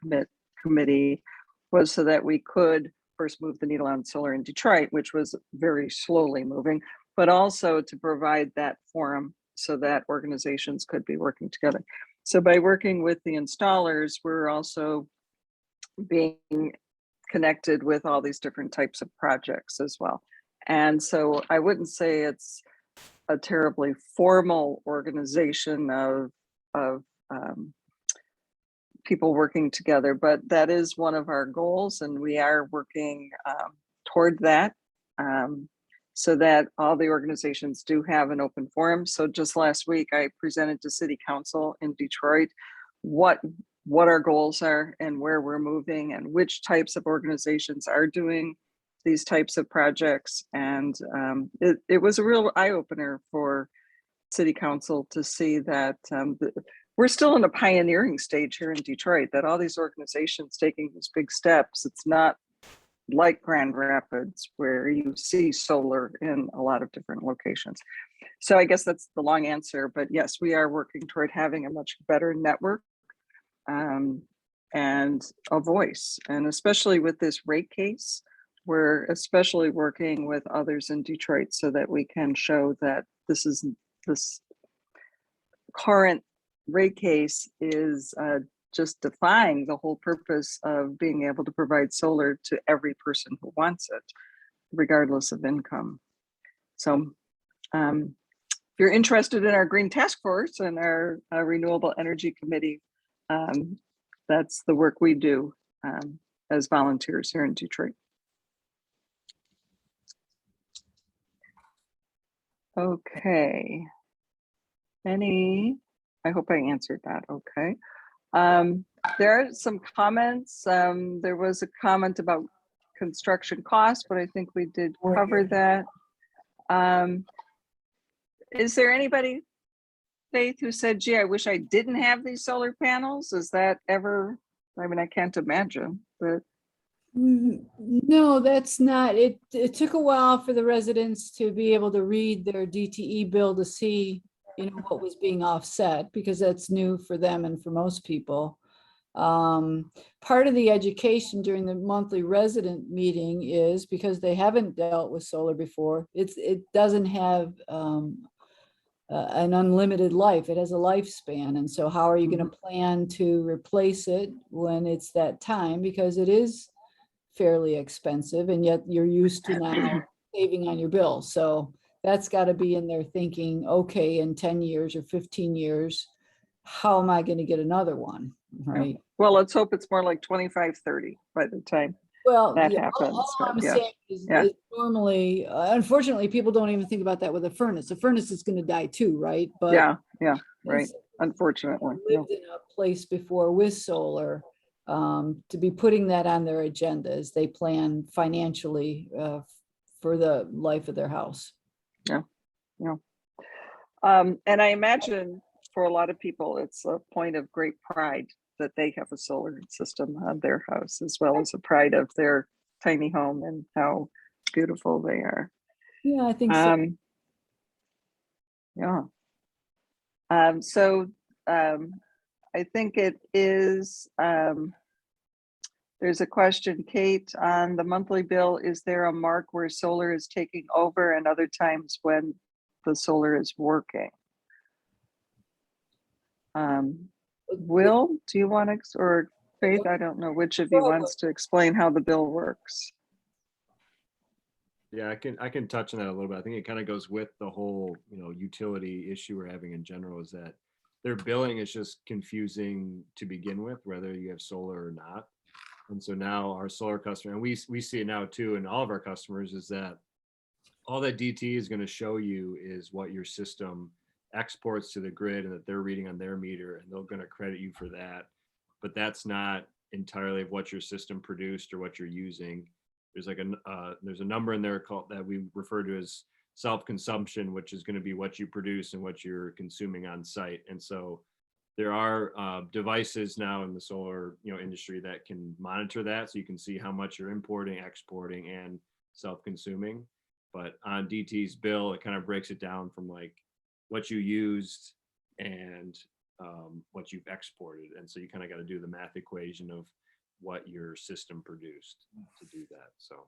Committee was so that we could first move the needle on solar in Detroit, which was very slowly moving, but also to provide that forum so that organizations could be working together. So by working with the installers, we're also being connected with all these different types of projects as well. And so I wouldn't say it's a terribly formal organization of people working together, but that is one of our goals, and we are working toward that so that all the organizations do have an open forum. So just last week, I presented to City Council in Detroit what our goals are and where we're moving and which types of organizations are doing these types of projects. And it was a real eye opener for city council to see that we're still in a pioneering stage here in Detroit, that all these organizations taking these big steps. It's not like Grand Rapids where you see solar in a lot of different locations. So I guess that's the long answer, but yes, we are working toward having a much better network and a voice. And especially with this rate case, we're especially working with others in Detroit so that we can show that this current rate case is just defying the whole purpose of being able to provide solar to every person who wants it, regardless of income. So if you're interested in our Green Task Force and our Renewable Energy Committee, that's the work we do as volunteers here in Detroit. Okay. I hope I answered that. Okay. There are some comments. There was a comment about construction costs, but I think we did cover that. Is there anybody, Faith, who said, gee, I wish I didn't have these solar panels? Is that ever, I mean, I can't imagine, but. No, that's not. It took a while for the residents to be able to read their DTE bill to see, what was being offset, because that's new for them and for most people. Part of the education during the monthly resident meeting is because they haven't dealt with solar before. It doesn't have an unlimited life. It has a lifespan. And so how are you going to plan to replace it when it's that time? Because it is fairly expensive, and yet you're used to now saving on your bill. So that's got to be in their thinking, okay, in 10 years or 15 years, how am I going to get another one? Right. Well, let's hope it's more like 25, 30 by the time that happens. All I'm saying is normally, unfortunately, people don't even think about that with a furnace. A furnace is going to die too, right? But right. Unfortunately, lived in a place before with solar, to be putting that on their agenda as they plan financially for the life of their house. And I imagine for a lot of people, it's a point of great pride that they have a solar system on their house, as well as a pride of their tiny home and how beautiful they are. Yeah, I think so. So I think it is, there's a question, Kate, on the monthly bill. Is there a mark where solar is taking over and other times when the solar is working? Will, do you want to, or Faith, I don't know which of you wants to explain how the bill works. Yeah, I can touch on that a little bit. I think it kind of goes with the whole, utility issue we're having in general, is that their billing is just confusing to begin with, whether you have solar or not. And so now our solar customer, and we see it now too in all of our customers, is that all that DT is going to show you is what your system exports to the grid and that they're reading on their meter, and they're going to credit you for that. But that's not entirely of what your system produced or what you're using. There's like there's a number in there called that we refer to as self-consumption, which is going to be what you produce and what you're consuming on site. And so there are devices now in the solar industry that can monitor that, so you can see how much you're importing, exporting, and self-consuming. But on DT's bill, it kind of breaks it down from like what you used and what you've exported. And so you kind of got to do the math equation of what your system produced to do that. So,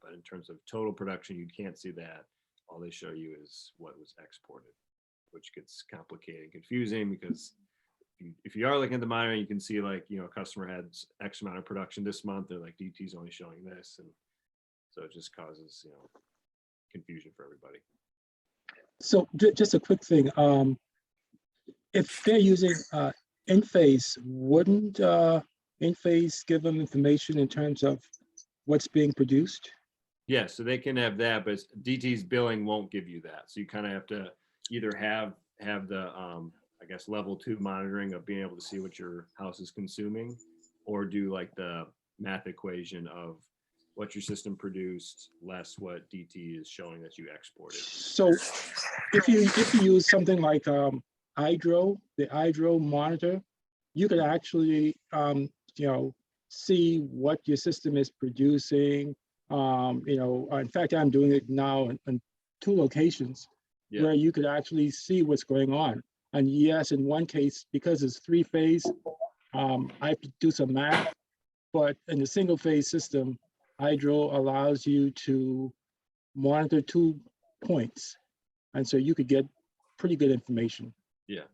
but in terms of total production, you can't see that. All they show you is what was exported, which gets complicated and confusing, because if you are looking at the monitoring, you can see like, a customer had X amount of production this month. They're like, DT's only showing this. And so it just causes, confusion for everybody. So just a quick thing. If they're using Enphase, wouldn't Enphase give them information in terms of what's being produced? Yeah, so they can have that, but DT's billing won't give you that. So you kind of have to either have the I guess level 2 monitoring of being able to see what your house is consuming, or do like the math equation of what your system produced, less what DT is showing that you exported. So if you use something like hydro, the hydro monitor, you could actually see what your system is producing. In fact, I'm doing it now in 2 locations Yeah. where you could actually see what's going on. And yes, in one case, because it's 3-phase, I have to do some math, but in the single phase system, hydro allows you to monitor 2 points. And so you could get pretty good information. Yeah.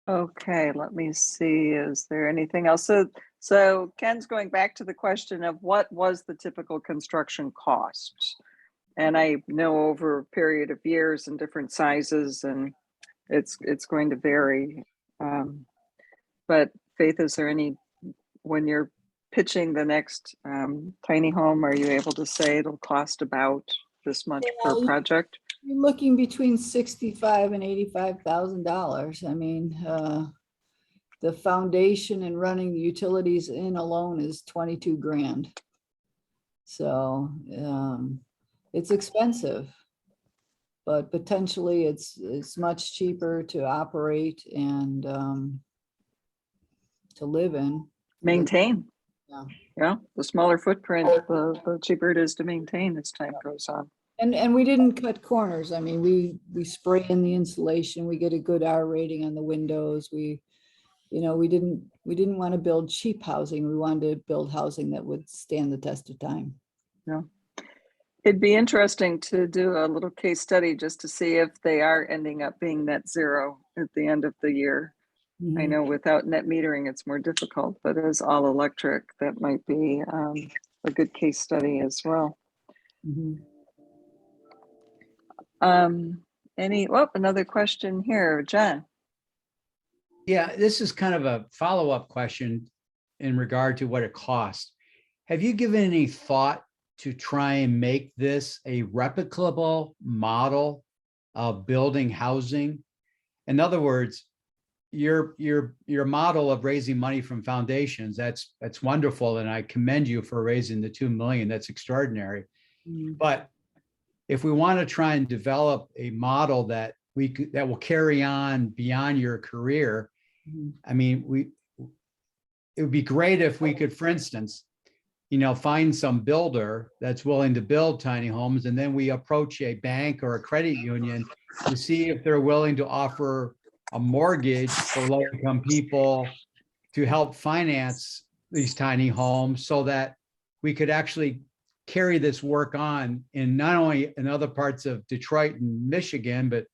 Okay, let me see. Is there anything else? So Ken's going back to the question of what was the typical construction cost? And I know over a period of years and different sizes, and it's going to vary. But Faith, is there any, when you're pitching the next tiny home, are you able to say it'll cost about this much per project? You're looking between $65,000 and $85,000. I mean, the foundation and running the utilities in alone is 22 grand. So it's expensive, but potentially it's much cheaper to operate and to live in. Maintain. Yeah. Yeah, the smaller footprint, the cheaper it is to maintain as time goes on. And we didn't cut corners. I mean, we spray in the insulation, we get a good R rating on the windows. We didn't want to build cheap housing. We wanted to build housing that would stand the test of time. Yeah. It'd be interesting to do a little case study just to see if they are ending up being net zero at the end of the year. I know without net metering, it's more difficult, but as all electric, that might be a good case study as well. Another question here, Jen. Yeah, this is kind of a follow-up question in regard to what it costs. Have you given any thought to try and make this a replicable model of building housing? In other words, your model of raising money from foundations, that's wonderful, and I commend you for raising the 2 million. That's extraordinary. But if we want to try and develop a model that will carry on beyond your career, I mean, it would be great if we could, for instance, find some builder that's willing to build tiny homes, and then we approach a bank or a credit union to see if they're willing to offer a mortgage for low-income people to help finance these tiny homes, so that we could actually carry this work on in not only in other parts of Detroit and Michigan, but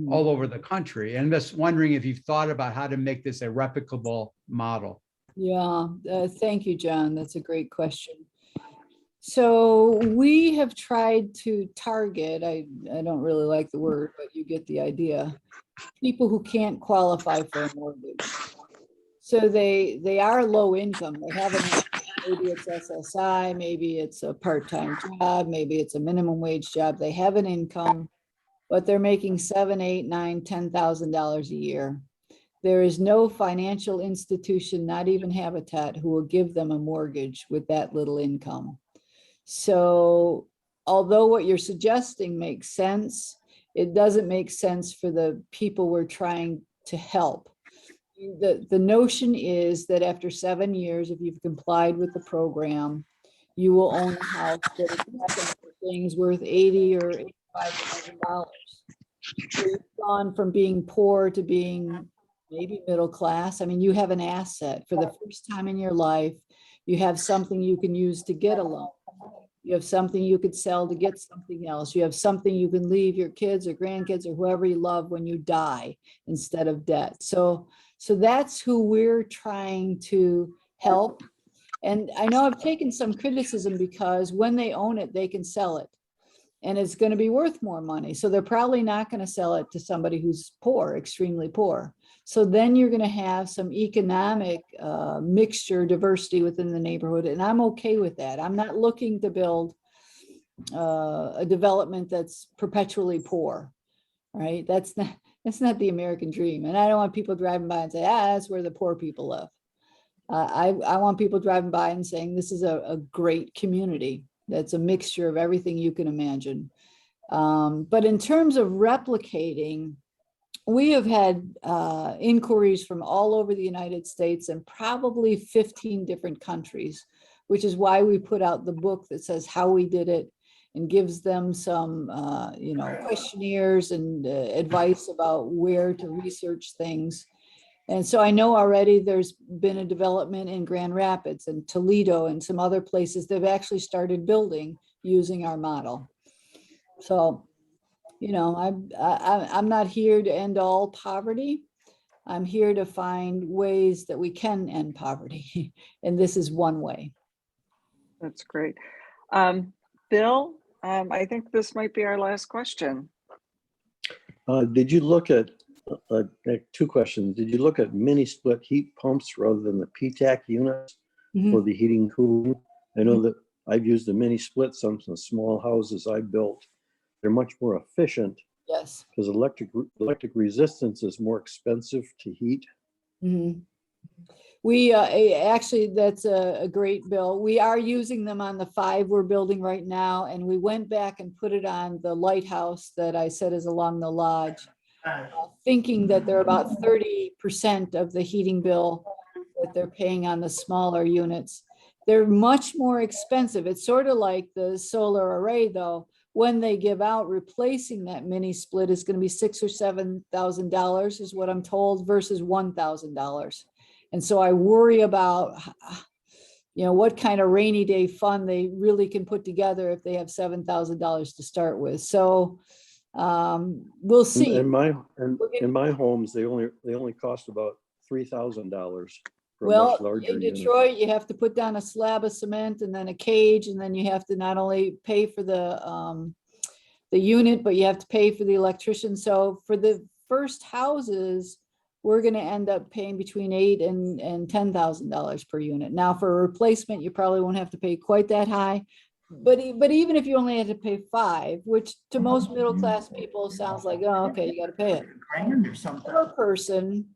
all over the country. And I'm just wondering if you've thought about how to make this a replicable model. Yeah, thank you, John. That's a great question. So we have tried to target, I don't really like the word, but you get the idea, people who can't qualify for a mortgage. So they are low income. They haven't, maybe it's SSI, maybe it's a part-time job, maybe it's a minimum wage job. They have an income, but they're making $7,000, $8,000, $9,000, $10,000 a year. There is no financial institution, not even Habitat, who will give them a mortgage with that little income. So although what you're suggesting makes sense, it doesn't make sense for the people we're trying to help. The notion is that after 7 years, if you've complied with the program, you will own a house that is things worth $80,000 or $85,000. So you've gone from being poor to being maybe middle class. I mean, you have an asset for the first time in your life. You have something you can use to get a loan. You have something you could sell to get something else. You have something you can leave your kids or grandkids or whoever you love when you die instead of debt. So that's who we're trying to help. And I know I've taken some criticism because when they own it, they can sell it. And it's going to be worth more money. So they're probably not going to sell it to somebody who's poor, extremely poor. So then you're going to have some economic mixture, diversity within the neighborhood. And I'm okay with that. I'm not looking to build a development that's perpetually poor, right? That's not the American dream. And I don't want people driving by and say, that's where the poor people live. I want people driving by and saying, this is a great community. That's a mixture of everything you can imagine. But in terms of replicating, we have had inquiries from all over the United States and probably 15 different countries, which is why we put out the book that says how we did it and gives them some, questionnaires and advice about where to research things. And so I know already there's been a development in Grand Rapids and Toledo and some other places. They've actually started building using our model. So, I'm not here to end all poverty. I'm here to find ways that we can end poverty. And this is one way. That's great. Bill, I think this might be our last question. Did you look at, two questions. Did you look at mini split heat pumps rather than the PTAC units for the heating and cooling? I know that I've used the mini split some small houses I built. They're much more efficient. Yes. Because electric resistance is more expensive to heat. We actually, that's a great bill. We are using them on the 5 we're building right now. And we went back and put it on the lighthouse that I said is along the lodge, thinking that they're about 30% of the heating bill that they're paying on the smaller units. They're much more expensive. It's sort of like the solar array though. When they give out, replacing that mini split is going to be $6,000 or $7,000 is what I'm told versus $1,000. And so I worry about, what kind of rainy day fund they really can put together if they have $7,000 to start with. So we'll see. In my homes, they only cost about $3,000. Well, in Detroit, you have to put down a slab of cement and then a cage, and then you have to not only pay for the unit, but you have to pay for the electrician. So for the first houses, we're going to end up paying between $8,000 and $10,000 per unit. Now, for a replacement, you probably won't have to pay quite that high. But even if you only had to pay $5,000, which to most middle class people sounds like, oh, okay, you got to pay it. Per person,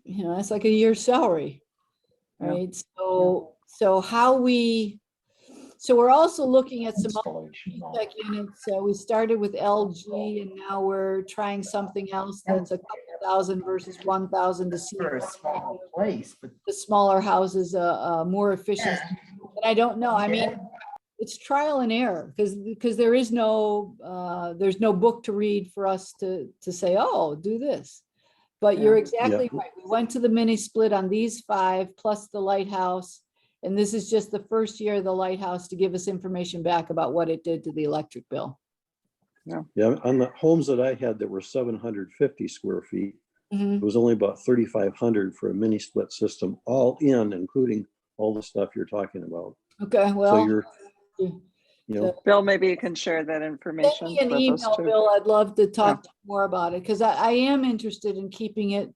that's like a year's salary, right? So we're also looking at some tech units. We started with LG and now we're trying something else that's a couple thousand versus 1,000 to see For a small place, but the smaller houses more efficient. But I don't know. I mean, it's trial and error because there is there's no book to read for us to say, oh, do this. But you're exactly right. We went to the mini split on these 5 plus the lighthouse. And this is just the first year of the lighthouse to give us information back about what it did to the electric bill. Yeah, on the homes that I had that were 750 square feet, it was only about 3,500 for a mini split system, all in, including all the stuff you're talking about. Okay, well. So Bill, maybe you can share that information. Send me an with us email, too. Bill. I'd love to talk more about it because I am interested in keeping it.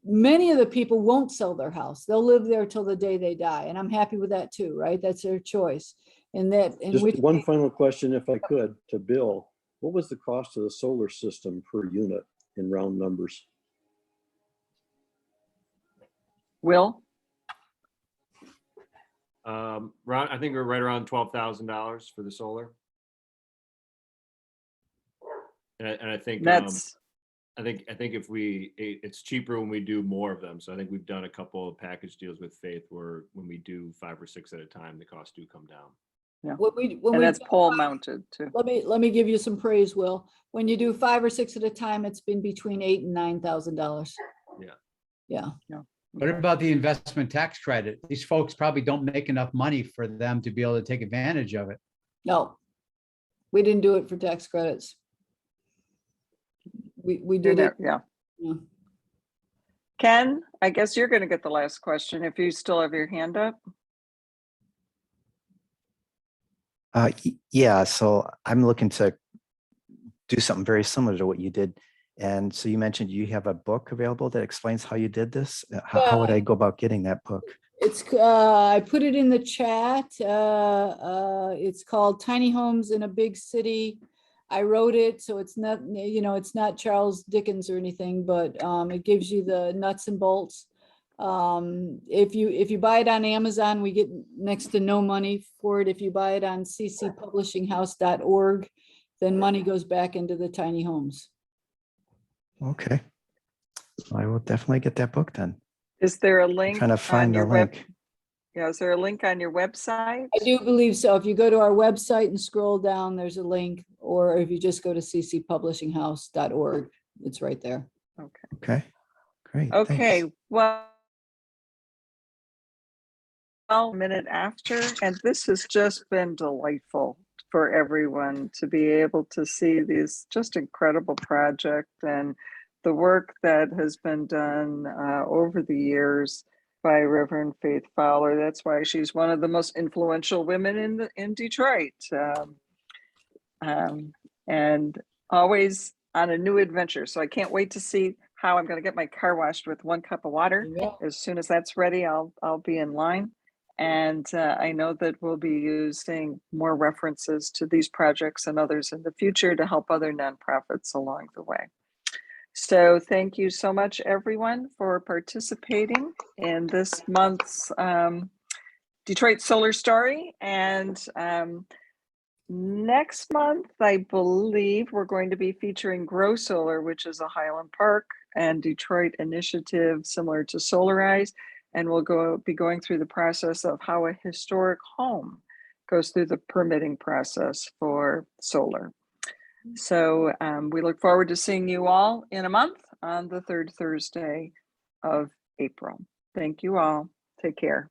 Many of the people won't sell their house. They'll live there till the day they die. And I'm happy with that too, right? That's their choice. just one final question, if I could, to Bill. What was the cost of the solar system per unit in round numbers? Will? I think we're right around $12,000 for the solar. And I think That's I think if it's cheaper when we do more of them. So I think we've done a couple of package deals with Faith where when we do 5 or 6 at a time, the costs do come down. and that's pole mounted too. Let me give you some praise, Will. When you do 5 or 6 at a time, it's been between $8,000 and $9,000. Yeah. What about the investment tax credit? These folks probably don't make enough money for them to be able to take advantage of it. No, we didn't do it for tax credits. We did it. Yeah. Yeah. Ken, I guess you're going to get the last question if you still have your hand up. Yeah, so I'm looking to do something very similar to what you did. And so you mentioned you have a book available that explains how you did this. How would I go about getting that book? It's I put it in the chat. It's called Tiny Homes in a Big City. I wrote it, so it's not, it's not Charles Dickens or anything, but it gives you the nuts and bolts. If you buy it on Amazon, we get next to no money for it. If you buy it on ccpublishinghouse.org, then money goes back into the tiny homes. Okay. I will definitely get that book then. Is there a I'm link trying to on find the your web? link. Yeah, is there a link on your website? I do believe so. If you go to our website and scroll down, there's a link, or if you just go to ccpublishinghouse.org, it's right there. Okay. Okay, great. Okay, Thanks. well, a minute after, and this has just been delightful for everyone to be able to see these just incredible projects and the work that has been done over the years by Reverend Faith Fowler. That's why she's one of the most influential women in Detroit, and always on a new adventure. So I can't wait to see how I'm going to get my car washed with 1 cup of water. Yeah. As soon as that's ready, I'll be in line. And I know that we'll be using more references to these projects and others in the future to help other nonprofits along the way. So thank you so much, everyone, for participating in this month's Detroit Solar Story. And next month, I believe we're going to be featuring Grow Solar, which is a Highland Park and Detroit initiative similar to Solarize. And we'll be going through the process of how a historic home goes through the permitting process for solar. So we look forward to seeing you all in a month on the 3rd Thursday of April. Thank you all. Take care.